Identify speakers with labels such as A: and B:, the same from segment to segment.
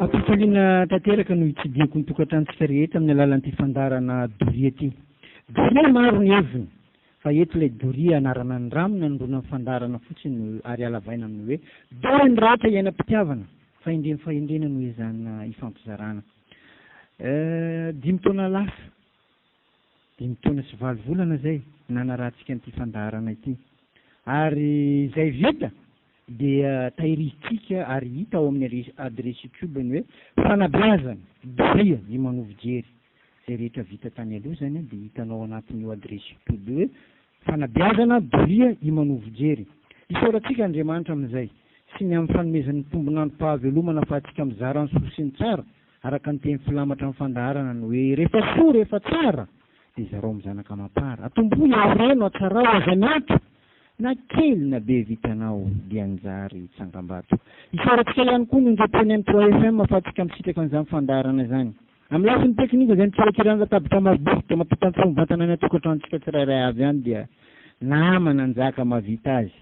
A: Ampifaliana tanteraka no hitsidiako ny tokantranotsika rehetra amin'ny alalan'ity fandarana Doria ity. Doria maro ny heviny, fa eto ilay Doria anarana ny ramona nirona ny fandarana fotsiny ary alavaina amin'ny hoe dory ny ratra iainam-pitiavana fa indrena no izana ifampizarana. 5 taona lasa, 5 taona sy 9 volana zay nanaratsika an'ity fandarana ity. Ary zay vita dia tahirizitsika ary hita ao amin'ny adresy YouTube ny hoe Fanabeazana Doria Imanovojery. Zay rehetra vita tany aloha zany dia hitanao anatin'io adresy YouTube hoe Fanabeazana Doria Imanovojery. Isaorantsika Andriamanitra amin'izay sy ny amin'ny fanomezan'ny tombon'androm-pahavelomana ahafahantsika mizara ny soa sy ny tsara araka ny teny filamatra ny fandaharana ny hoe rehefa soa rehefa tsara dia zarao mizanaka mapara atomboy aoreno atsarao azanato na kely na be vitanao dia anjary tsangam-bato. Isaorantsika ihany koa ny indrepony amin'ny 3FM ahafahantsika misitraka an'izany fandaharana izany. Amin'ny lafiny teknika zany tsirakirana tabitra maboty mampitany fombatana ny atokantranotsika tsirairay avy ihany dia namana anjaka mavita azy.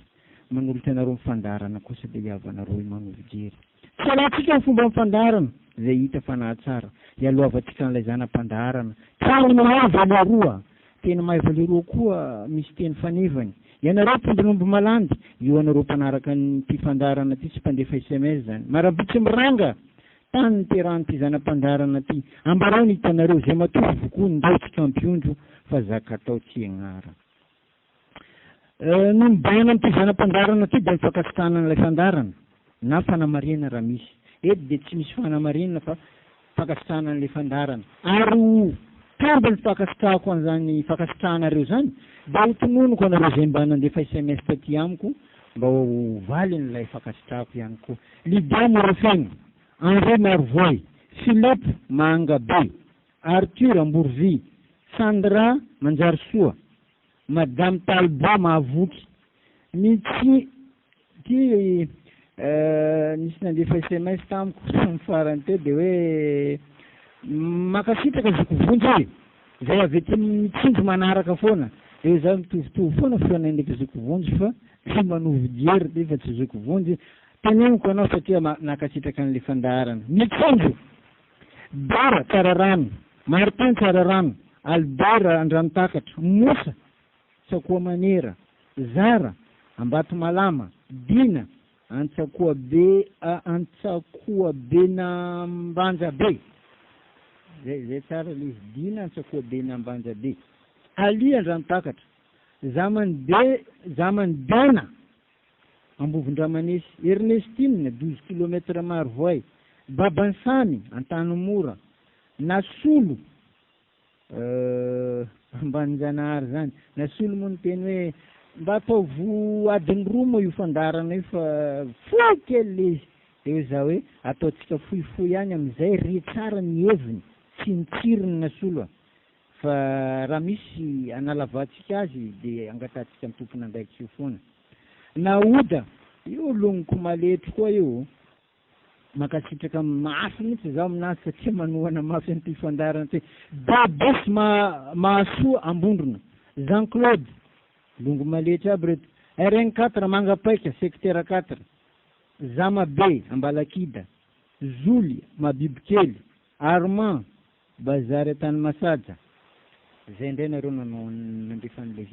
A: Manolotra anareo mifandarana kosa dia iavanareo Imanovojery. Tsy alatsika ny fomba mifandarana zay hita fa nahatsara. Ialoavatsika an'ilay zanam-pandaharana. Trano mahay valeroa. Tena mahay valeroa koa misy teny fanevany. Ianareo mpindronombo malandy, io anareo mpanaraka ny mpifandarana ty sy mpandefa SMS zany. Marabitsy miranga tany ny terahany ty zanam-pandarana ty. Ambarao ny hitanareo zay matory vokoa ndaotsika ampiondro fa zaka atao tsy agnara. No mibaina amin'ity zanam-pandarana ty dia mifakasitrahana n'ilay fandarana na fanamarena raha misy. Eto dia tsy misy fanamarena fa fakasitrahana n'ilay fandarana. Ary tamby ny fakasitrahako an'izany fakasitrahanareo zany mba ho tononoko anareo zay mba nandefa SMS taty amiko mba ho valiny ilay fakasitrahako ihany koa. Lydia Morofeny, Henri Marvoy, Philippe Mangabe, Arthur Ambourvy, Sandra Manjarisoa, Madame Talbot Mahavoky. Misy nandefa SMS tamiko ny farany teo dia hoe makasitraka zokovonjy zay avy ety mitsinjo manaraka foana. Eo za mitovitovy foana foana ndraiky zokovonjy fa Imanovojery ty fa tsy zokovonjy. Teneniko anao satria nakasitraka an'ilay fandaharana. Mitsinjo Bara Tsararano, Martin Tsararano, Albert Andrantakatra, Mosa Tsakoa Manera, Zara Ambato Malama, Dina Antsakoa be na Mbanja be. Zay tsara ilay izy Dina Antsakoa be na Mbanja be. Ali Andrantakatra, Zamany Bena Ambovin-Dramanesy, Ernestine 12 km Marvoy, Babansamy Antanimora, Nasolo Ambanjanahary zany. Nasolo moa ny teny hoe mba ataovo adiny roa moa io fandarana io fa foy kely le izy. Eo za hoe ataotsika fohifohy ihany amin'izay re tsara ny heviny sy ny tsirony Nasolo fa raha misy analavatsika azy dia angatatsika amin'ny tompony andraikitra io foana. Naoda io longoko maletro koa io makasitraka mafy mihitsy zaho aminazy satria manohana mafy an'ity fandarana ty. Babes Mahasoa Ambondrona, Jean Claude longo maletry aby reto. RN4 Mangapaika secteur 4, Zamabe Ambalakida, Zoly Mabibikely, Armand Bazary Tany Masaja. Zay indray nareo nandefa an'ilay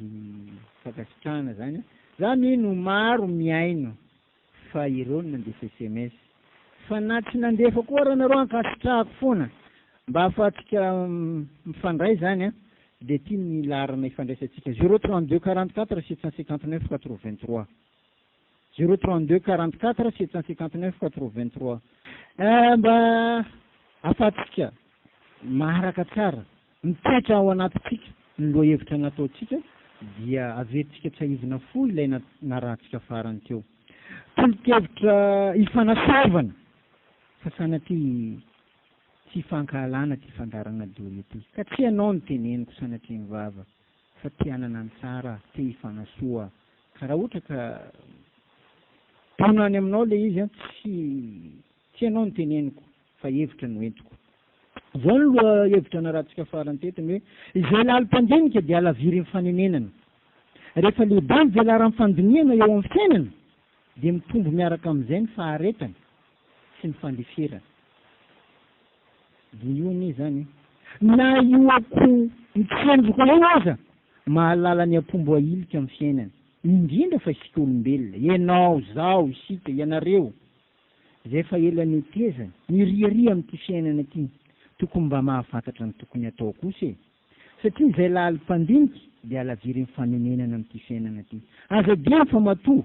A: fakasitrahana zany. Za mino maro miaino fa ireo nandefa SMS. Fa na tsy nandefa koa raha nareo ankasitrahako foana mba ahafahantsika mifandray zany dia ty ny laharana ifandraisantsika 032 44 759 83 032 44 759 83. Mba ahafahantsika maharaka tsara mipetra ao anatintsika ny lohahevitra nataontsika dia avetintsika tsy haivina fo ilay narahantsika farany teo. Tolokevitra ifanasaovana fa sanatria tsy fankahalana ty fandarana Doria ty. Ka tsy ianao ny teneniko sanatria mivava fa ty anana ny tsara, ty ifanasoa. Ka raha ohatra ka tonany aminao le izy tsy ianao ny teneniko fa hevitra no entiko. Zao no hevitra narahantsika farany tetiny hoe izay lalim-pandinika dia alaviry ny fanenenana. Rehefa lehibe ny velarany fandiniana eo amin'ny fiainana dia mitombo miaraka amin'izay ny faharetana sy ny fandeferana. de io anie zany na io ako mitendroko io aza mahalala ny apombo ailika amin'ny fiainana indrindra fa isika olombelona ianao zao isika ianareo zay fa elany tezany ny riaria amin'ity fiainana ity tokony mba mahafantatra ny tokony atao kosa satria zay lalim-pandiniky de alaviry faminenana amin'ity fiainana ity aza dia fa matoa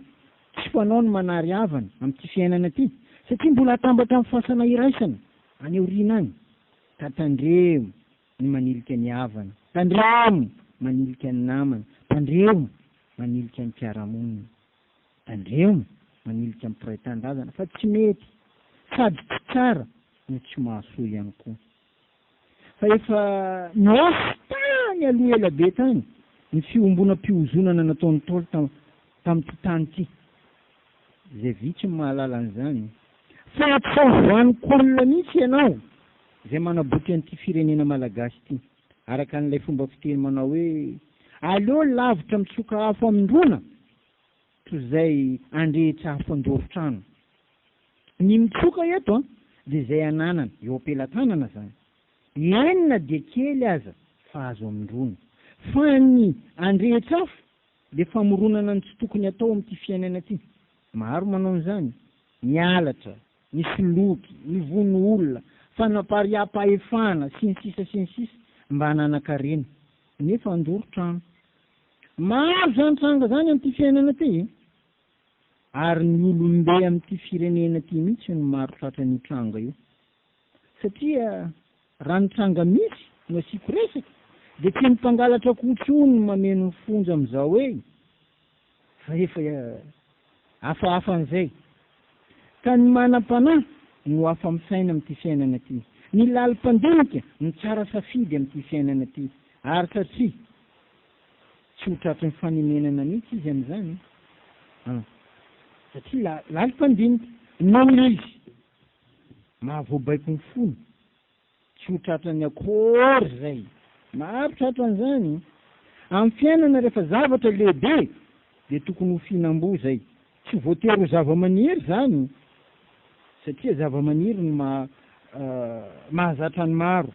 A: tsy fanao ny manary havana amin'ity fiainana ity satria mbola atambatra amin'ny fasana iraisana any aoriana any tandremo ny manilika ny havana tandremo manilika ny namana tandremo manilika ny mpiaramonina tandremo manilika amin'ny mpiray-tandrazana fa tsy mety sady tsy tsara no tsy mahasoa ihany koa fa efa niosy tany aloha ela be tany ny fiombonam-piozonana nataon'ny tolo tamin'ity tany ity zay vitsy ny mahalala an'izany fa tsy voan'olona mihitsy ianao zay manaboky an'ity firenena malagasy ity araka an'ilay fomba fiteny manao hoe aleo lavitra mitsoka afo amindrona toy zay andrehitra afo andoro-trano ny mitsoka eto de zay ananana eo am-pelatanana zany enina de kely aza fa azo amindrona fa ny andrehitra afo de famoronana ny tsy tokony atao amin'ity fiainana ity maro manao an'izany ny alatra ny soloky ny vono olona fanapariam-pahefana sy ny sisa mba hanana-karena nefa andoro-trano maro zany tranga zany amin'ity fiainana ity ary ny olombe amin'ity firenena ity mihitsy no maro tratra ny tranga io satria raha ny tranga misy no asiko resaka de tsy mipangalatra kotsony mameno ny fonja am'izao hoe fa efa hafahafa an'izay ka ny manam-panahy no hafa misaina amin'ity fiainana ity ny lalim-pandinika ny tsara safidy amin'ity fiainana ity ary satria tsy ho tratry ny fanemenana mihitsy izy am'izany satria lalim-pandinika noho izy mahavoabaiko ny fony tsy ho tratrany akory zay maro tratran'izany amin'ny fiainana rehefa zavatra lehibe de tokony ho fihinam-bo zay tsy voatery ho zava-maniry zany satria zava-maniry no mahazatra ny maro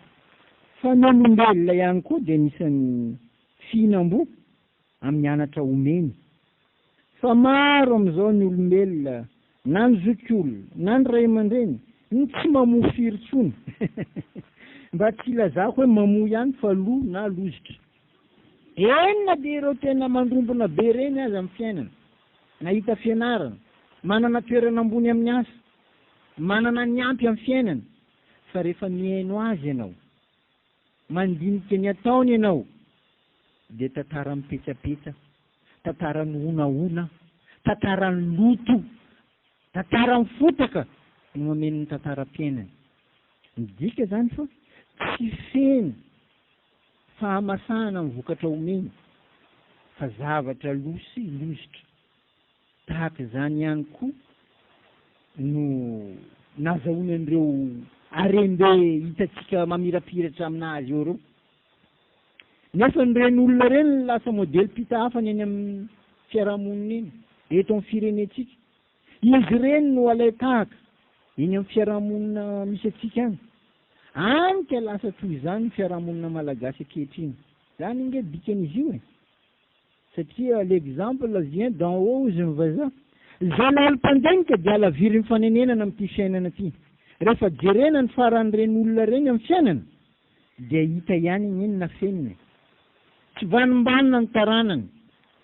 A: fa ny olombelona ihany koa de nisan'ny fihinam-bo amin'ny anatra omeny fa maro am'izao ny olombelona na ny zokiolona na ny ray aman-dreny ny tsy mamoa firy-tsony mba tsy ilazako hoe mamoa ihany fa loha na lozitra enina de ireo tena mandrombona be reny azy amin'ny fiainana nahita fianarana manana toerana ambony amin'ny asa manana ny ampy amin'ny fiainana fa rehefa miaino azy ianao mandinika ny ataony ianao de tantara mipetsapetsa tantara ny onaona tantara ny loto tantara ny fotaka no mameno ny tantaram-piainana midika zany fa tsy feno fahamasahana amin'ny vokatra omeny fa zavatra lozitra tahaka zany ihany koa no nazahoany an'ireo arembe hitatsika mamirapiratra aminazy eo reo nefa nyreny olona reny ny lasa modely pita hafany any amin'ny fiarahamonina eny eto amin'ny firenetsika izy reny no alay tahaka eny amin'ny fiarahamonina misy atsika any ka lasa toy zany ny fiarahamonina malagasy ankehitriny zany inge dikan'izy io satria l'exemple vient d'en haut ozy ny vazaha zay lalim-pandinika de alaviry ny fanenenana amin'ity fiainana ity rehefa jerena ny faran'ireny olona reny amin'ny fiainana de hita ihany iny nafenina tsy vanimbanina ny taranany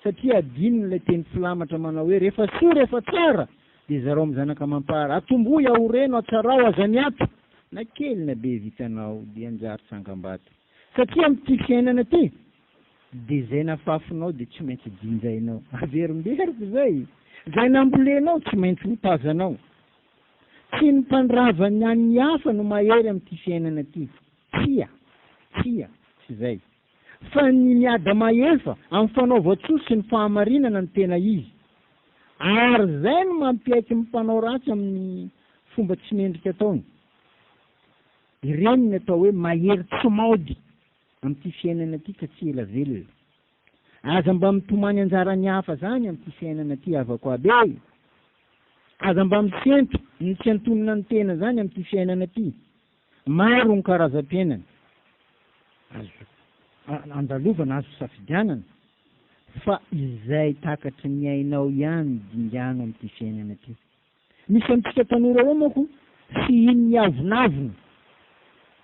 A: satria adininy ilay teny filamatra manao hoe rehefa soa rehefa tsara de zareo amin'ny zanaka mampara atomboy ao reno atsarao aza miato na kely na be vitanao de anjary tsangam-bato satria amin'ity fiainana ity de zay nafafinao de tsy maintsy dinjainao averimberiko zay zay nambolenao tsy maintsy ho tazanao tsy ny mpandravan'ny any hafa no mahery amin'ity fiainana ity tsia tsy zay fa ny miada mahefa amin'ny fanaova-tsoa sy ny fahamarinana ny tena izy ary zay no mampiaiky mpanao ratsy amin'ny fomba tsy mendrika ataony ireny ny atao hoe mahery tsy maody amin'ity fiainana ity ka tsy ela velona aza mba mitomany anjarany hafa zany amin'ity fiainana ity avako aby aza mba misento ny tsy antonina ny tena zany amin'ity fiainana ity maro ny karazam-piainana azo andalovana azo safidianana fa izay takatry ny ainao ihany dingano amin'ity fiainana ty. Misy amintsika tanora reo manko sy iny miavonavona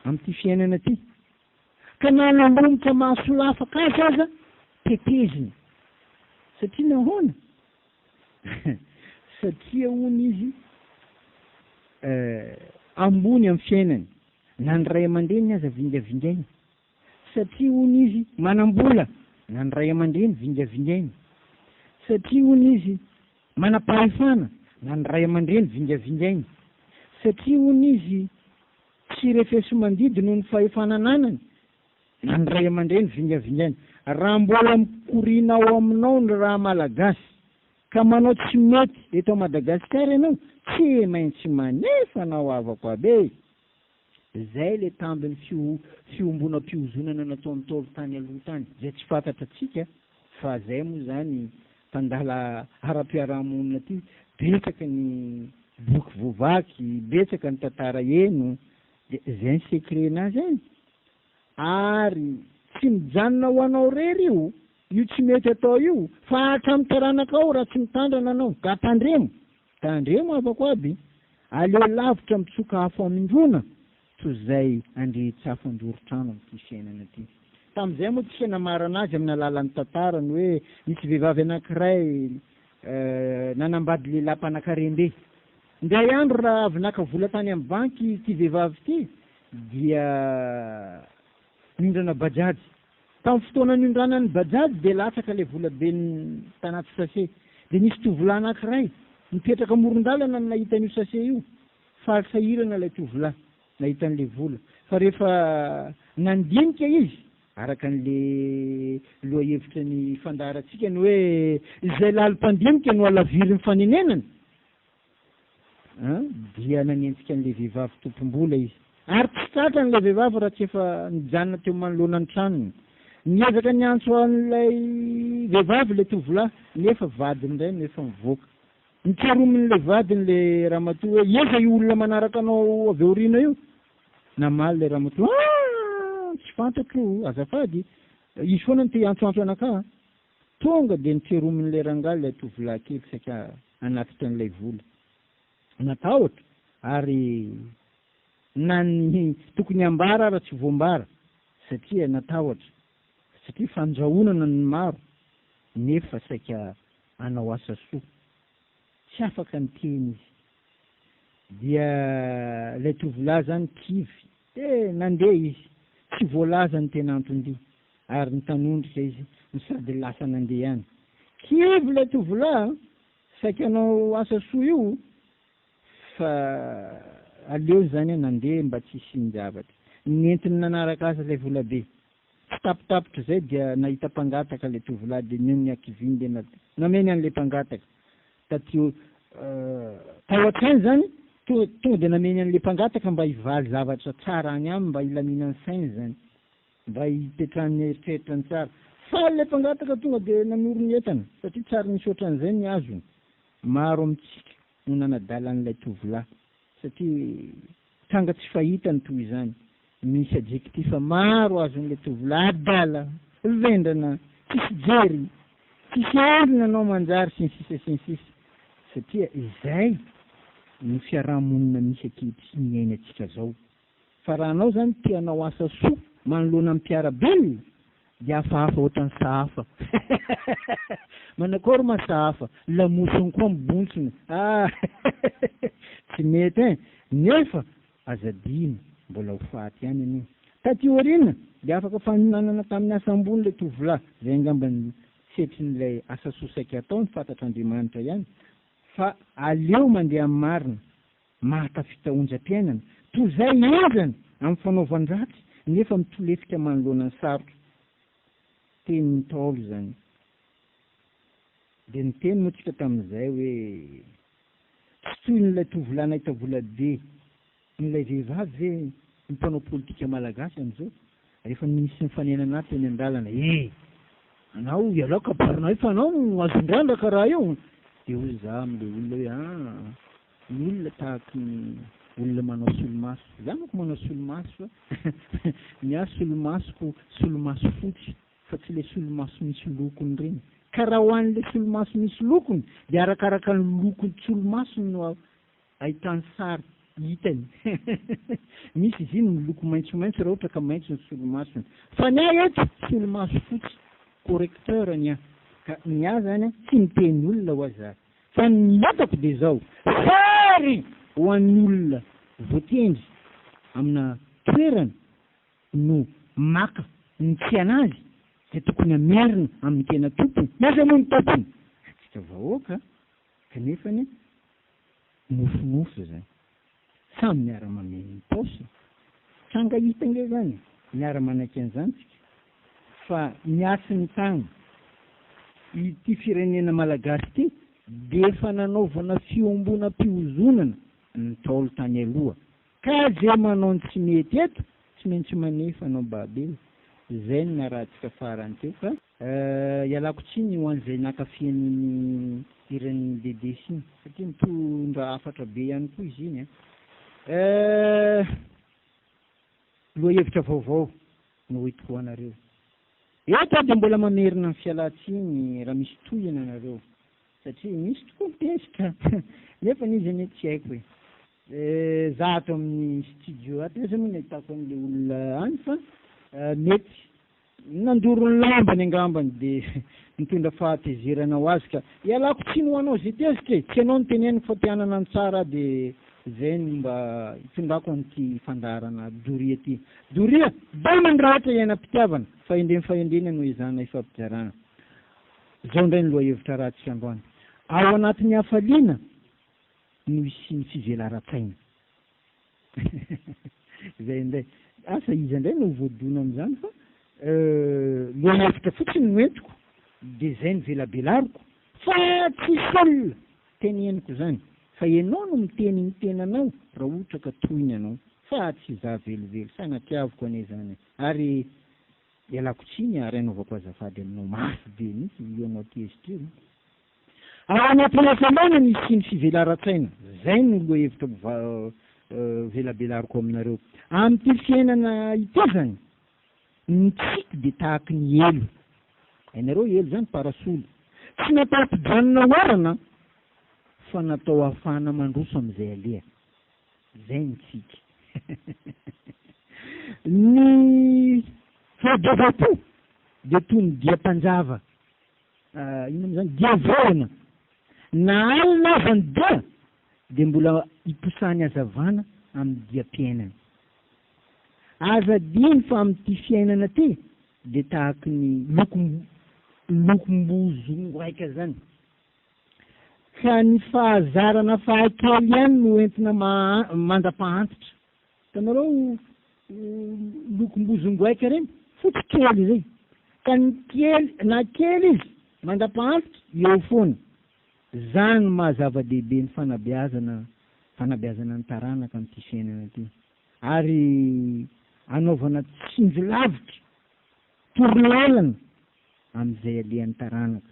A: amin'ity fiainana ty ka nanambomotra mahasolafaka azy aza teteziny satria nahoana satria hony izy ambony amin'ny fiainany na ny ray aman-dreny aza vingavingainy satria hony izy manam-bola na ny ray aman-dreny vingavingainy satria hony izy manam-pahefana na ny ray aman-dreny vingavingainy satria hony izy tsy refeso mandidy noho ny fahefanananany na ny ray aman-dreny vingavingainy. Raha mbola mikorinao aminao ny raha malagasy ka manao tsy mety eto Madagasikara ianao tsy maintsy manefa anao avako abe. Zay le tambiny fiombonam-piozonana nataon'ny tolo tany aloha tany zay tsy fantatra atsika fa zay moa zany mpandala ara-piarahamonina ty betsaka ny boky vovaky betsaka ny tantara eno de zay ny secret-nazy any ary tsy mijanona ho anao rery io tsy mety atao io fa hatramin'ny taranakao raha tsy mitandrana anao ka tandremo avako aby aleo lavitra mitsoka afo amindrona toy zay andrehitsafo andoro-trano amin'ity fiainana ty. Tam'izay moa tsika namarana azy amin'ny alalan'ny tantarany hoe misy vehivavy anankiray nanambady lehilahy mpanan-karembe. Indray andro raha avy naka vola tany amin'ny banky ty vehivavy ty dia nindrana bajaj. Tamin'ny fotoana nindranany bajaj de latsaka le vola be ny tanaty sase de nisy tovolahy anankiray mipetraka amoron-dalana no nahita an'io sase io farisahirana ilay tovolahy nahita an'le vola fa rehefa nandinika izy araka an'le loha-hevitra ny fandaharantsika ny hoe izay lalim-pandinika no alaviry ny fanenenany dia nanentsika an'le vehivavy tompom-bola izy ary tsy tratra an'le vehivavy raha tsy efa nijanona teo manoloana ny tranony. Niezaka niantso an'ilay vehivavy le tovolahy nefa vadiny ray nefa mivoaka. Nitsaromin'le vadiny le ramatoa hoe eza io olona manaraka anao avy aoriana io. Namaly le ramatoa tsy fantatro azafady izy foana ny te antsoantso anaka. Tonga de nitsaromin'le rangaly le tovolahy kely saika anatitra an'ilay vola. Natahotra ary nany tokony ambara raha tsy voambara satria natahotra satria fandrahonana ny maro nefa saika anao asa soa tsy afaka ny teny izy dia ilay tovolahy zany kivy nandeha izy tsy voalaza ny tena antony ary nitanondrika izy ny sady lasa nandeha ihany kivy ilay tovolahy saika anao asa soa io fa aleo zany nandeha mba tsy hisin-javatra nentiny nanaraka azy ilay vola be tsy tapitapitra zay dia nahita mpangataka le tovolahy de neny akiviny de nameny an'le mpangataka tatio tao an-trany zany tonga de nameny an'le mpangataka mba hivaly zavatra tsara any aminy mba hilaminany sainy zany mba hipetrahany eritreritrany tsara fa le mpangataka tonga de namorony entana satria tsara nisy ohatran'izay ny azony. Maro amitsika no nanadala an'ilay tovolahy satria tanga tsy fahitany toy izany misy adjectif maro azon'le tovolahy adala vendrana tsisy jery tsisy olona anao manjary sy ny sisa satria izay ny fiarahamonina misy akehitriny ny ainantsika zao. Fa raha anao zany tianao asa soa manoloana amin'ny mpiarabelona de hafahafa ohatran'ny sahafa manakory ma sahafa lamosiny koa mibontsina tsy mety nefa azadiny mbola ho faty ihany anio. Taty orina de afaka faninanana tamin'ny asa ambony le tovolahy zay angambany setrin'ilay asa soa saika ataony fantatr'Andriamanitra ihany fa aleo mandeha amin'ny marina mahatafita onjam-piainana toy zay ezana amin'ny fanaovan-dratsy nefa mitolefika manoloana ny sarotra. Tenin'ny Ntaolo zany de niteny moa tsika tamin'izay hoe tsy toy n'ilay tovolahy nahita vola be n'ilay vehivavy ve mpanao politika malagasy am'izao rehefa misy mifanena aty eny an-dalana anao ialao kabarinao fa anao azon-drandraka raha io de hoy za am'le olona hoe ny olona tahaky ny olona manao solomaso. Zaho manko manao solomaso fa miasa solomasoko solomaso fotsy fa tsy le solomaso misy lokony reny. Karaha ho an'le solomaso misy lokony de arakaraka ny lokony solomaso no ahitany sary hitany. Misy izy iny miloko maitsomaitso raha ohatra ka maitso ny solomasony. Fa ny ahy eto solomaso fotsy correcteur ny ahy. Ka ny ahy zany tsy miteny olona ho aza. Fa ny hitako de zao sary ho an'ny olona voatendry amina toerana no maka ny tianazy de tokony amerina amin'ny tena tompony. Maza moa ny tompony tsika vahoaka kanefany nofinofy zany. Samy miara-mameno ny paosy. Tranga hita nge zany miara-manaky an'izany tsika. Fa miasa ny tagna ity firenena malagasy ity de efa nanaovana fiombonam-piozonana ny taolo tany aloha. Ka zay manao ny tsy mety eto tsy maintsy manefa anao babely. Zay ny narahantsika farany teo fa ialako tsiny ho an'izay nakafian'ny iran'ny bebe siny satria mitondra afatra be ihany koa izy iny. Lohahevitra vaovao no hoentiko anareo. Eto de mbola mamerina ny fialan-tsiny raha misy tohina anareo satria misy tokoa mitesika nefa izy anie tsy haiko hoe za ato amin'ny studio ato izy moa nahitako an'le olona any fa mety nandoro ny lambany angambany de mitondra fahatezerana ho azy ka ialako tsiny ho anao zay tezika tsy anao ny teneniko fa tianana ny tsara de zay ny mba hitondrako an'ity fandarana Doria ty. Doria ba mandratra iainam-pitiavana fahendreny no izana ifampizarana. Zao indray ny lohahevitra ratsika androany. Ao anatin'ny hafaliana no isy ny fivelaran-tsaina. Zay indray asa izy indray no voadona am'izany fa lohahevitra fotsiny no entiko de zay ny velabelariko fa tsy solona teneniko zany. Fa ianao no miteny tenanao raha ohatra ka tohiny anao fa tsy za velively sanatiaviko ane zany. Ary ialako tsiny ary anaovako azafady aminao mafy be mihitsy ianao tezitra io. Ao anatin'ny hafanana ny sy ny fivelaran-tsaina. Zay no lohahevitra velabelariko aminareo. Amin'ity fiainana ity zany ny tsiky de tahaky ny elo. Hainareo elo zany parasolo. Tsy natao ampijanona oarana fa natao ahafahana mandroso am'izay aleha. Zay ny tsiky. Ny fahadiavam-po de toy ny dia-panjava. Ino am'izany dia voana. Na alina aza ny dia de mbola hiposany hazavana amin'ny dia-piainana. Aza diny fa amin'ity fiainana ty de tahaky ny lokom-bozongoaika zany. Ka ny fahazarana fahakely ihany no entina mandra-pahantitra. Hitanareo lokom-bozongoaika reny fotsy kely zay. Ka ny kely na kely izy mandra-pahantitra eo foana. Zany mahazava-dehibe ny fanabeazana ny taranaka amin'ity fiainana ity. Ary anaovana tsinjo lavitra torolalana amin'izay alehan'ny taranaka.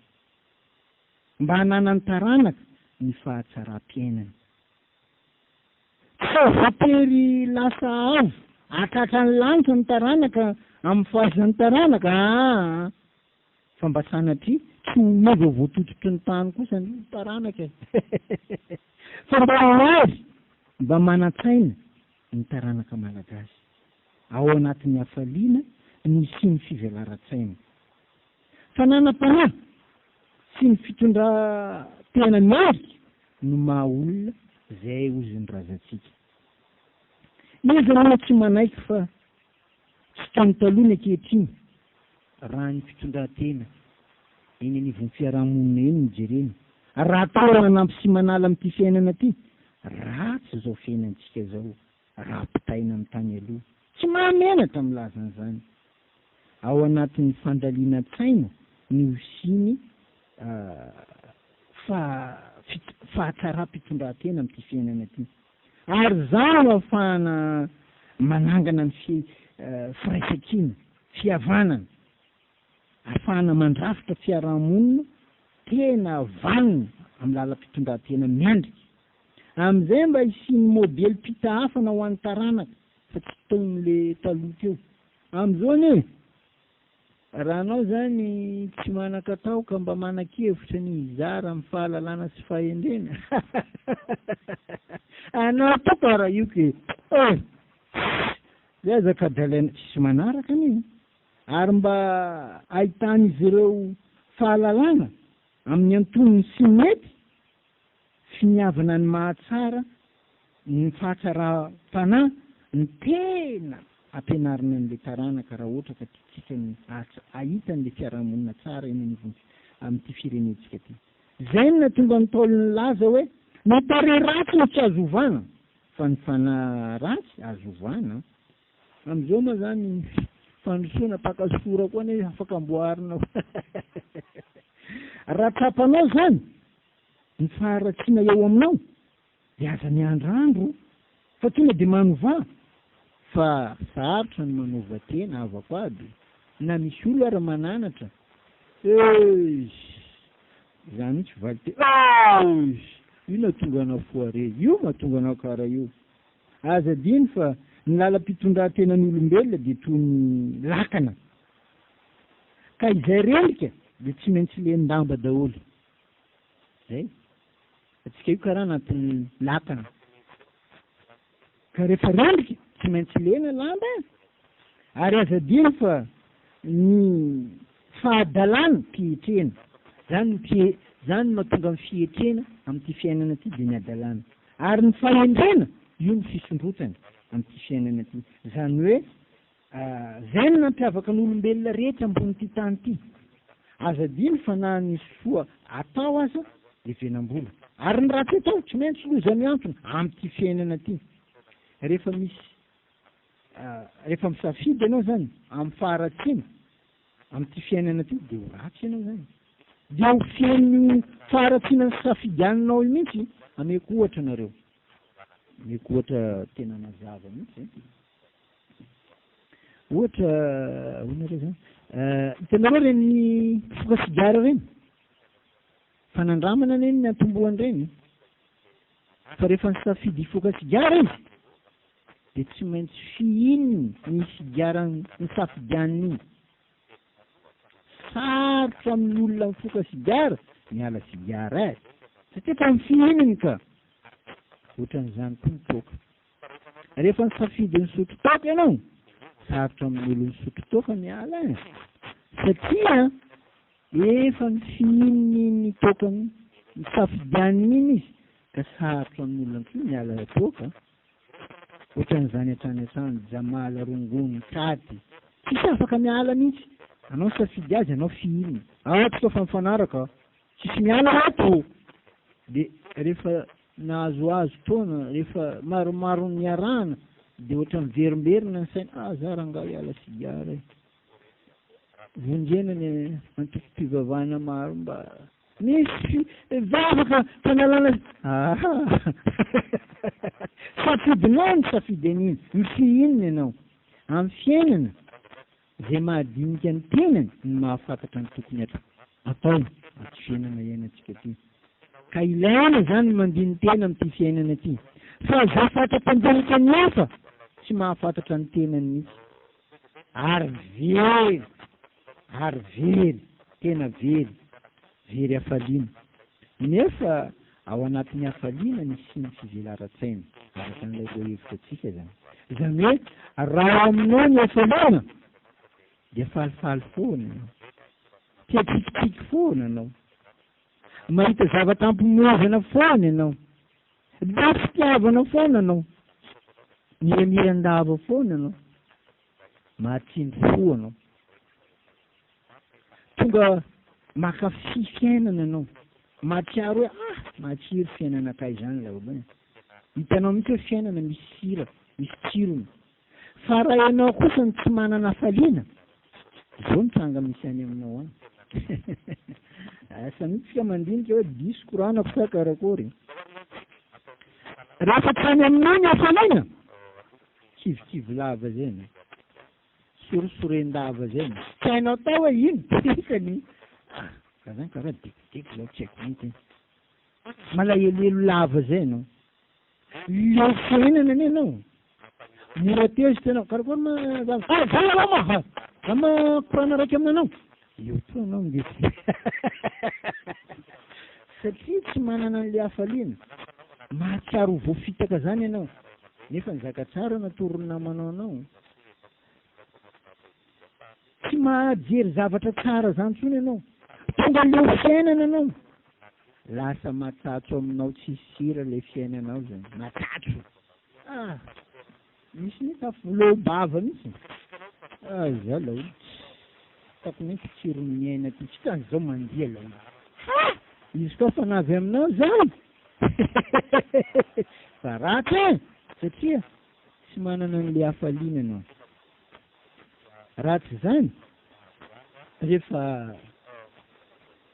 A: Mba hanana ny taranaka ny fahatsara-piainana. Tsy voatery lasa avo akatra ny lanitra ny taranaka amin'ny fahazan'ny taranaka. Fa mba sanatria tsy meva voatototry ny tany kosa ny taranaka. Fa mba azy mba manan-tsaina ny taranaka malagasy. Ao anatin'ny hafaliana ny sy ny fivelaran-tsaina. Fananam-panahy sy ny fitondra tena marika no maha olona zay oziny razantsika. Izy moa tsy manaiky fa tsy tany taloha ny ankehitriny raha ny fitondran-tena eny anivon'ny fiarahamonina eny ny jereny. Raha atao manampy sy manala amin'ity fiainana ty ratsy zao fiainantsika zao raha pitaina amin'ny tany aloha. Tsy mahamenatra milazan'izany. Ao anatin'ny fandalinan-tsaina ny osiny fahatsara-pitondran-tena amin'ity fiainana ty. Ary zany ahafahana manangana ny firaisan-kina, fihavanana, ahafahana mandrafitra fiarahamonina tena vanina amin'ny lalam-pitondran-tena miandrika. am'izay mba isiny môbily pita hafa na ho an'ny taranaka fa tsy taon'le taloha teo. Am'izao ne raha anao zany tsy manan-katao ka mba manan-kevitra ny hizara amin'ny fahalalana sy fahendrena anao tokara io ke zay zaka-dalaina tsisy manaraka an'iny ary mba ahitan'izy ireo fahalalana amin'ny antonony sy mety finiavana ny mahatsara ny fahatsara-panahy ny tena ampianarina an'le taranaka raha ohatra ka tiatsika ny ahita n'le fiarahamonina tsara eny amin'ity firenetsika ty. Zay no tonga nitaolony laza hoe natare ratsy no tsy azo ovana fa ny fanahy ratsy azo ovana. Am'izao moa zany fandrosoana pakasora koa ne afaka amboarina raha trapanao zany ny faharatsiana eo aminao de aza miandroandro fa tonga de manova fa sarotra ny manova tena avako aby na misy olo ara mananatra zany tsy valy te io natonga anao foare io mahatonga anao karaha io aza diny fa ny lalam-pitondran-tenan'olombelona de toy ny lakana ka izay relika de tsy maintsy len-damba daholo zay atsika io karaha anatin'ny lakana ka rehefa rendrika tsy maintsy lena lamba ary aza diny fa ny fahadalana mpihetrena zany mahatonga amin'ny fihetrena amin'ity fiainana ty de ny adalana ary ny fahendrena io ny fisondrotana amin'ity fiainana ty zany hoe zay no nampiavaka n'olombelona rehetra ambonyity tany ty aza diny fa na ny soa atao aza de venam-bola ary ny ratsy atao tsy maintsy loza miantona amin'ity fiainana ty rehefa misafidy ianao zany amin'ny faharatsiana amin'ity fiainana ty de ho ratsy ianao zany de ho fiain'ny faharatsiana ny safidianinao io mihitsy ameko ohatra nareo ameko ohatra tena mazava mihitsy ohatra onareo zany hitanareo reny foka sigara reny fanandramana reny ny atombohany reny fa rehefa ny safidy hifoka sigara izy de tsy maintsy fihininy ny sigara ny safidianiny iny sarotra amin'ny olona mifoka sigara miala sigara satria fa mifihininy ka ohatran'izany koa mitoka rehefa ny safidy ny sotrotoka ianao sarotra amin'ny olo ny sotrotoka miala satria efa mifihininy ny tokany ny safidianiny iny izy ka sarotra amin'ny olona koa miala toka ohatran'izany hatrany jamala rongony katy tsisy afaka miala mihitsy anao safidy azy anao fihininy atsika fa mifanaraka tsisy miala ato de rehefa nahazoazo taona rehefa maromaro niarahana de ohatra miverimberina ny saina za rangaha hiala sigara vonjena ny antoko-pivavahana maro mba misy vavaka fanalana safidinao ny safidy an'iny mifihininy ianao amin'ny fiainana zay mahadinika ny tenany ny mahafantatra ny tokony atao aty fiainana iainantsika ty ka ilaina zany mandiny tena amin'ity fiainana ty fa za fatra-pandinika ny hafa tsy mahafantatra ny tenany mihitsy ary very tena very hafaliana nefa ao anatin'ny hafaliana nisy ny fivelaran-tsaina araka n'ilay voahevitra atsika zany hoe raha aminao ny hafaliana de falifaly foana tiatsikitsiky foana anao mahita zava-tampomovana foana ianao da fitiavana foana anao miramiran-dava foana anao mahatsindry fo anao tonga makafy fiainana anao mahatsiaro hoe mahatsiry fiainana ka izany la olo hitanao mihitsy hoe fiainana misy sira misy tsirony fa raha ianao kosa ny tsy manana hafaliana zao mitranga misy any aminao any asa mihitsika mandinika hoe diso koranako sa karakory rehefa trany aminao ny hafaliana kivikivy lava zany sorosoren-dava zany tsy hainao tao hoe ino isany ka zany karaha dikidiko zao tsy haiko mihitsy malahelelo lava zay no le fiainana anie anao mora tezitra anao karakory ma za makorana raiky aminanao io to anao ndeky satria tsy manana an'le hafaliana mahatsiaro voafitaka zany ianao nefa nizaka tsara natory namanao anao tsy mahajery zavatra tsara zany tsony ianao tonga leo fiainana anao lasa matsatso aminao tsisy sira le fiainanao zany matsatso misy ny tafolo bava misy za lao tako mety tsiro miaina ty tsy tany zao mandia lao izy koa fanavy aminao zany fa ratsy satria tsy manana an'le hafaliana anao ratsy zany rehefa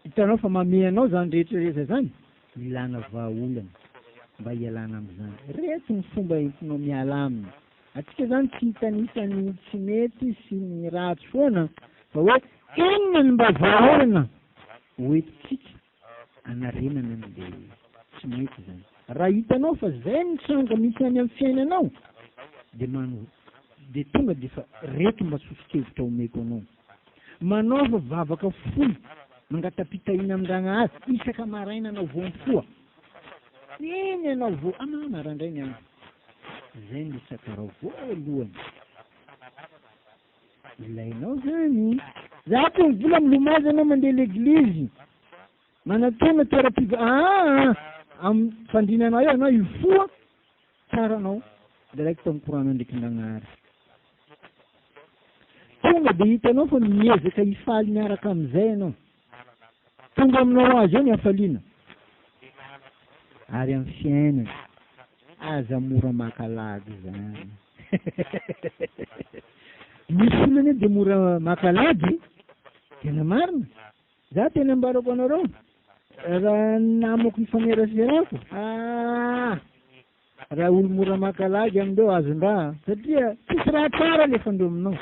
A: hitanao fa mame anao zany rehetrarehetra zany milana vahaolana mba hialana am'izany reto ny fomba entinao miala aminy atsika zany tsy hitanisany tsy mety sy ny ratsy foana fa hoe inona ny mba vahaolana hoetitsika anarenana an'le tsy mety zany raha hitanao fa zay ny tranga misy any amin'ny fiainanao de tonga de fa reto mba sosikevitra omeko anao manaova vavaka folo mangatapitahina amin-dragnahy isaka maraina anao vo mifoa iny anao vo marandrainy any zay ny sakarao voalohany ilainao zany za to mivola milomazy anao mandeha l'eglizy manatona amy fandrinanao io anao ifoa tsara anao direct mikorana ndraiky ndragnahary tonga de hitanao fa miezaka hifaly miaraka am'izay anao tonga aminao azy eo ny hafaliana ary amin'ny fiainana aza mora makalagy zany misy olana de mora makalagy tena marina za tena ambarako anareo raha namako mifaneraserako raha olo mora makalagy amindreo azon-draha satria tsisy raha tsara le fandreo aminao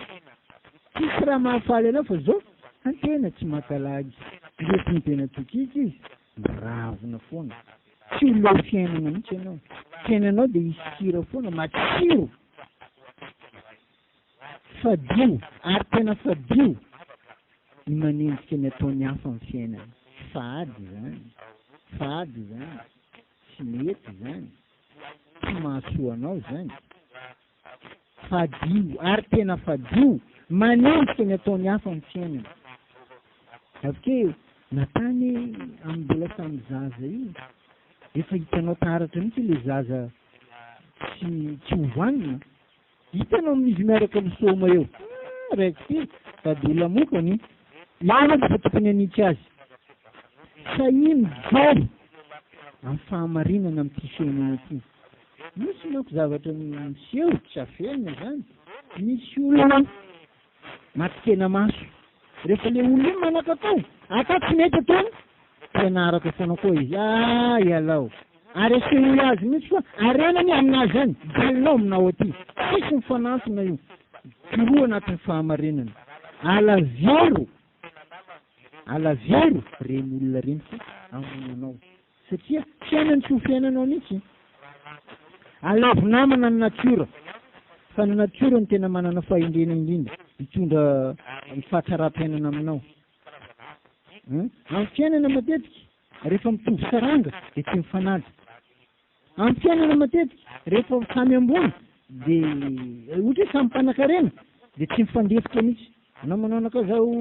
A: tsisy raha mahafaly anao fa zao antena tsy makalagy reto ny tena tokiky izy miravina foana tsy oleo fiainana mihitsy ianao fiainanao de isira foana matsiro fadio ary tena fadio ny manenjika ny ataony hafa amin'ny fiainana fady zany tsy mety zany tsy mahasoa anao zany fadio ary tena fadio manenjika ny ataony hafa amin'ny fiainana avokeo natany amin'ny mbola samy zaza io efa hitanao taratra mihitsy le zaza tsy hovanina hitanao amin'izy miaraka amin'ny soma eo raiky ty sady olamokany lana de fa tokony anitsy azy sahiny jory amin'ny fahamarinana amin'ity fiainana ty misy manko zavatra miseho tsy afenina zany misy olona matikena maso rehefa le olo iny manakatao ata tsy mety atony fianaraka foana koa izy ialao ary asehoy azy mihitsy fa arenany aminazy zany balinao aminao aty tsisy mifanasina io piroa anatin'ny fahamarinana alavero reny olona reny fa amonanao satria fiainany tsy ho fiainanao mihitsy alavo namana ny natiora fa ny natiora ny tena manana fahendrena indrindra hitondra ny fahatsara-piainana aminao amin'ny fiainana matetiky rehefa mitovy saranga de tsy mifanaja amin'ny fiainana matetiky rehefa samy ambony de ohatra hoe samy mpanan-karena de tsy mifandefitra mihitsy anao manao anaka zao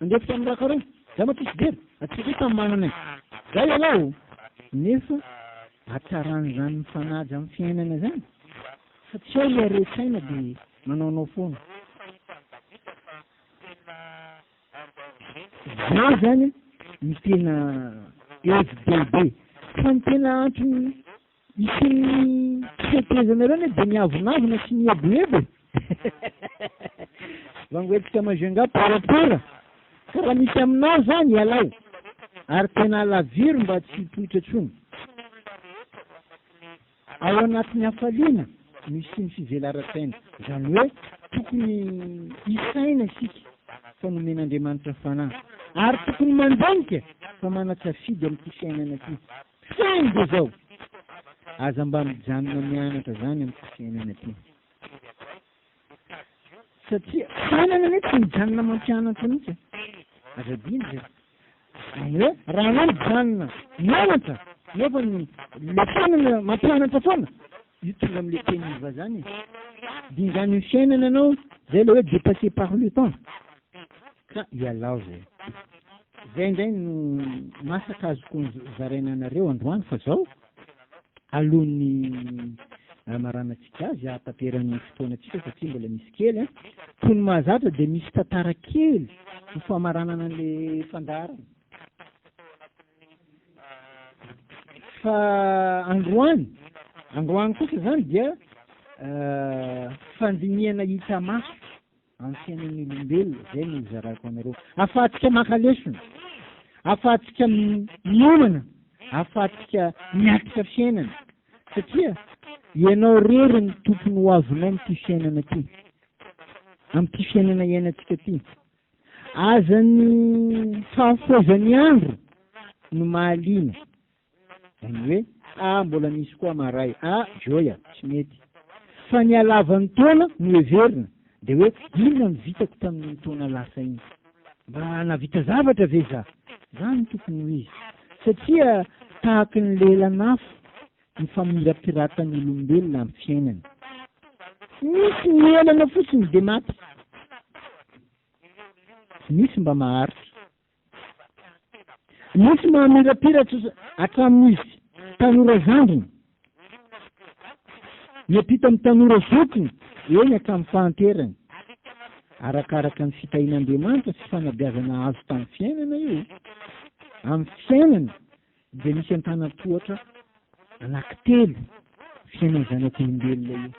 A: andefitra amin'ny raha kareo za matsisy dery atsika hoe samy manana za ialao nefa atsaran'izany mifanaja amin'ny fiainana zany fa tsy ao le re-tsaina de manaonao foana za zany ny tena ezy bebe fa ny tena antony isyny fietezanareo ne de miavonavina sy mieboebo vangoetsika mazanga parapara ka raha misy aminao zany ialao ary tena alaviro mba tsy hipoitra tsony ao anatin'ny hafaliana misy ny fivelara-tsaina zany hoe tokony isaina sika fa nomen'Andriamanitra fanahy ary tokony mandanika fa manatsafidy amin'ity fiainana ty sainy de zao aza mba mijanona mianatra zany amin'ny fiainana aty satria fiainana hoe tsy mijanona mampianatra mihitsy azadiny zay hoe raha anao mijanona mianatra nefa le fiainana mampianatra foana io tonga am'le teny iva zany dinzany ny fiainana anao zay le hoe dépassé par le temps ka ialao zay ndray no masaka azoko zaraina anareo androany fa zao alohan'ny maranatsika azy ahatanterany fotoanatsika satria mbola misy kely tony mahazatra de misy tantara kely ho famaranana an'le fandarana fa androany kosa zany dia fandiniana hita maso amin'ny fiainan'ny olombelona zay no zarako anareo ahafahantsika maka lesona ahafahantsika miomana ahafahantsika miakitra fiainana satria ianao rery ny tompony ho avinao am'ty fiainana ty am'ty fiainana iainantsika ty azany fahafoazany andro no mahaliana zany hoe mbola misy koa maray joya tsy mety fa ny alavan'ny taona no heverina de hoe inona ny vitako tamin'ny taona lasa iny mba navita zavatra ve za zany tokony ho izy satria tahaka ny lelanafo ny famirapiratany olombelona amin'ny fiainana misy ny elana fotsiny de maty misy mba maharitra misy mamirapiratra hatramin'izy tanora zandriny miapita amin'ny tanora zokiny eny hatramin'ny fahanterany arakaraka ny fitahin'Andriamanitra sy fanabeazana azo tamin'ny fiainana io amin'ny fiainana de misy antanatohatra anankitelo fiainana zanak'olombelona io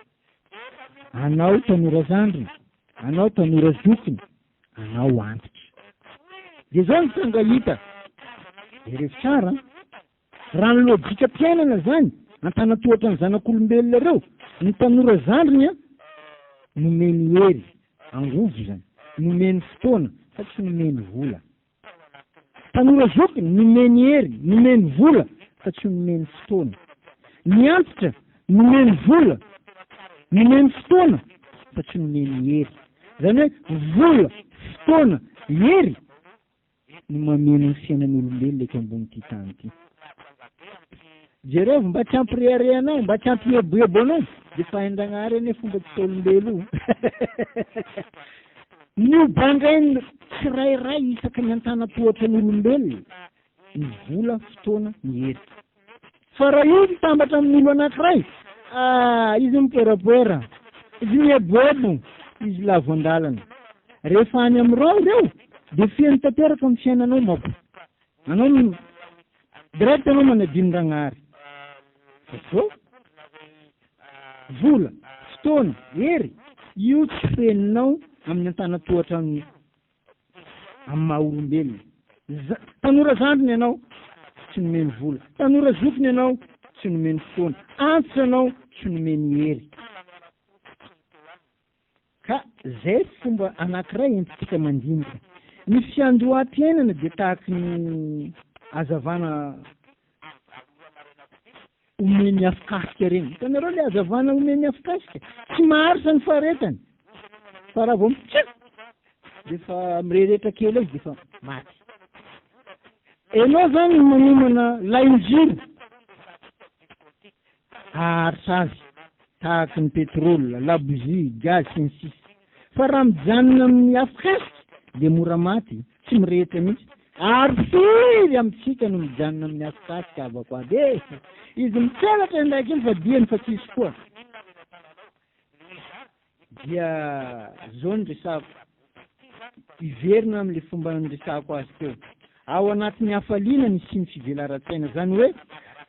A: anao tanora zandriny anao tanora zokiny anao antitra de zao ny fangahita de rehefa tsara raha ny lojika-piainana zany antanatohatra ny zanak'olombelona reo ny tanora zandriny nomeny hery angovo zany nomeny fotoana fa tsy nomeny vola tanora zokiny nomeny hery nomeny vola fa tsy nomeny fotoana ny antitra nomeny vola nomeny fotoana fa tsy nomeny hery zany hoe vola fotoana hery no mameno ny fiainan'olombelona eky ambony ty tany ty jereo mba tsy ampirehare anao mba tsy ampieboebo anao de fa hain-dragnahary ane fomba tsy taolombelo nio bangainy tsirairay isaky ny antanatohatra n'olombelona ny vola fotoana ny hery fa raha io mitambatra amin'olo anankiray izy mipoerapoera izy mieboebo izy lavo andalana rehefa any am'rao reo de fiany tanteraka amin'ny fiainanao mako anao direct anao manadin-dragnahary so vola fotoana hery io tsy feninao amin'ny antanatohatra amin'ny maha olombelona tanora zandriny ianao tsy nomeny vola tanora zokiny ianao tsy nomeny fotoana antitra anao tsy nomeny hery ka zay fomba anankiray entitsika mandinika ny fiandoham-piainana de tahaky ny azavana omeny afikasika reny hitanareo le azavana omeny afikasika tsy maharitra ny faharetany fa raha vao mitsik de fa mireheretra kely azy de fa maty enao zany manomana lainjiro aharitra azy tahaky ny petrole labozy gaz sy ny sisy fa raha mijanona amin'ny afikasika de mora maty tsy mirehetra mihitsy ary firy amitsika no mijanona amin'ny afikasika avako ade izy mitselatra ndraiky iny fa diany fa tsisy koa dia zao nyresako iverina am'le fomba nyresako azy teo ao anatin'ny hafaliana ny sy ny fivelaran-tsaina zany hoe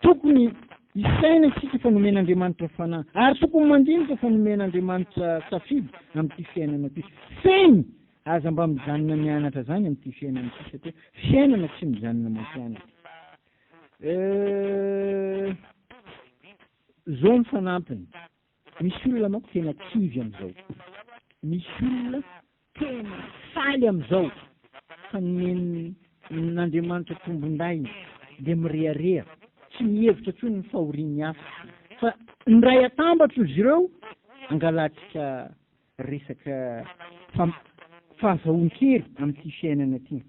A: tokony isaina sika fanomen'Andriamanitra fanahy ary tokony mandinika fanomen'Andriamanitra safidy am'ty fiainana ty feny aza mba mijanona mianatra zany am'ty fiainana ty satria fiainana tsy mijanona mampianatra zao ny fanampiny misy olona manko tena kivy am'izao misy olona tena faly am'izao fa n'Andriamanitra tombondainy de mirearea tsy mihevitra tsony ny fahoriany hafa ny ray atambatro izy ireo angalatsika resaka fahazahoan-kery amin'ity fiainana ty.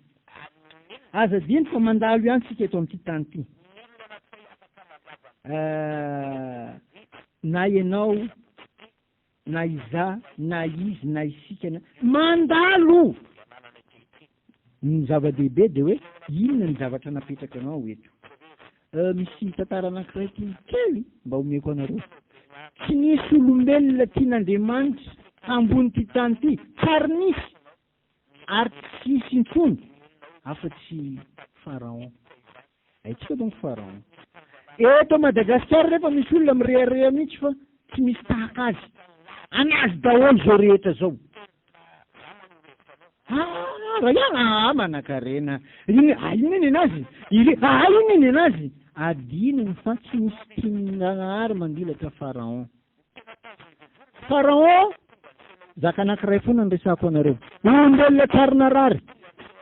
A: Aza diny fa mandalo ihany tsika eto amin'ity tany ty. Na ianao na iza na izy na isika mandalo ny zava-dehibe de hoe inona ny zavatra napetraka anao eto. Misy tantara anankiray ty kely mba omeko anareo. Tsy nisy olombelona tian'Andriamanitra ambony ty tany ty tsary nisy ary tsisy intsony afa-tsy Pharaon. Aitsika donc Pharaon. Eto Madagasikara rehefa misy olona mirehareha mihitsy fa tsy misy tahaka azy. Anazy daholo zao rehetra zao. Manakarena. Inona enazy? Inona enazy? Adinony fa tsy misy tinanahary mandilatra Pharaon. Pharaon, zaka anankiray foana ny resako anareo. Olombelona tsara narary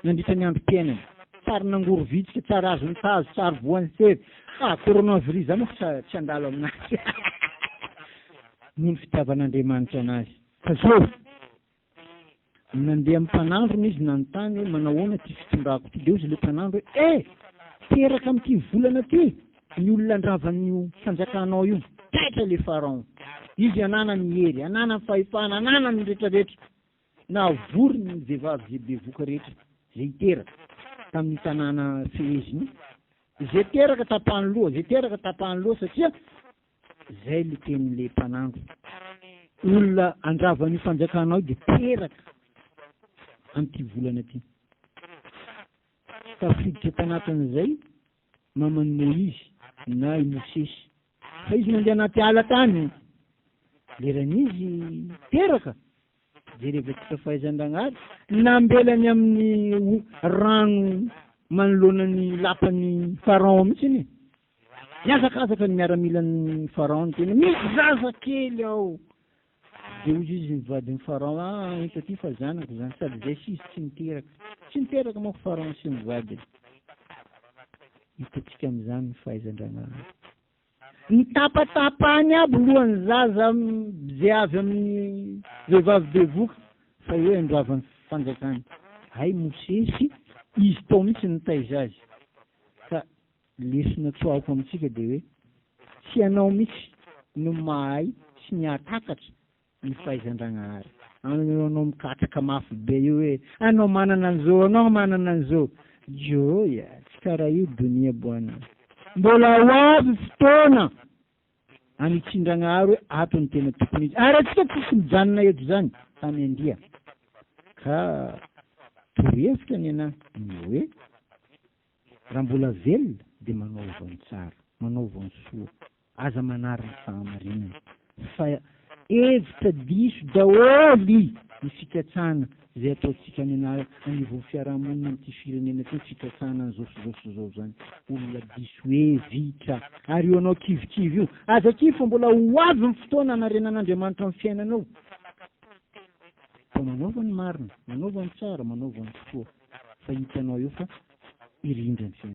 A: nandritra ny androm-piainana. Tsara nangoro vitsika, tsara azo nitazo, tsara voan'ny sery. Coronavirus zany tsy andalo aminazy. Noho ny fitiavan'Andriamanitra anazy. Fa zao nandeha amin'ny mpanandrony izy nanontany hoe manao ahoana ty fitondrako ty. Leo izy le mpanandro hoe teraka amin'ity volana ty ny olona andravan'io fanjakanao io taitra le Pharaon. Izy anana ny hery, anana ny fahefana, anana ny rehetrarehetra. Na vory ny vehivavy bevoka rehetra zay teraka tamin'ny tanàna feheziny. Zay teraka tapahany loha, zay teraka tapahany loha satria zay le tenin'le mpanandro. Olona andravan'io fanjakanao de teraka amin'ity volana ty. Tafiditra tanatin'izay mamany Moïse na i Mosesy. Fa izy mandeha anaty ala tany. Leran'izy teraka. Jerevantsika fahaizan-dragnahary nambelany amin'ny rano manoloana lapan'ny Pharaon mihitsy. Miazakazaka ny miaramilan'ny Pharaon tena misy zaza kely ao. De ozy izy mivadin'ny Pharaon, hita ty fa zanako zany sady zay sisy tsy niteraka. Tsy niteraka moa Pharaon sy mivady. Hitantsika amin'izany ny fahaizan-dragnahary. Nitapatapahany aby lohan'ny zaza zay avy amin'ny vehivavy bevoka fa hoe androavan'ny fanjakany. Hay Mosesy, izy tao mihitsy nitaiza azy. Ka lesona tsoako amintsika de hoe tsy ianao mihitsy no mahay sy niatakatra ny fahaizan-dragnahary. Anao mikatraka mafy be io hoe anao manana an'izao, anao manana an'izao. Joya, tsy karaha io donia bwana. Mbola ho avy fotoana anitsin-dragnahary hoe ato ny tena tokony izy. Ary atsika tsisy mijanona eto zany tany India. Ka torohevitra ny anahy hoe raha mbola velona de manaovany tsara, manaovany soa, aza manariny fahamarinana. Fa hevitra diso daholy ny fikatsana zay ataotsika anivon'ny fiarahamonina amin'ity firenena ty fikatsana an'izao zao zany. Olona diso vitra ary io anao kivikivy io. Aza kivy fa mbola ho avy ny fotoana anarenan'Andriamanitra amin'ny fiainanao. Fa manaovany marina, manaovany tsara, manaovany soa. Fa hitanao io fa irindra ny fiainana.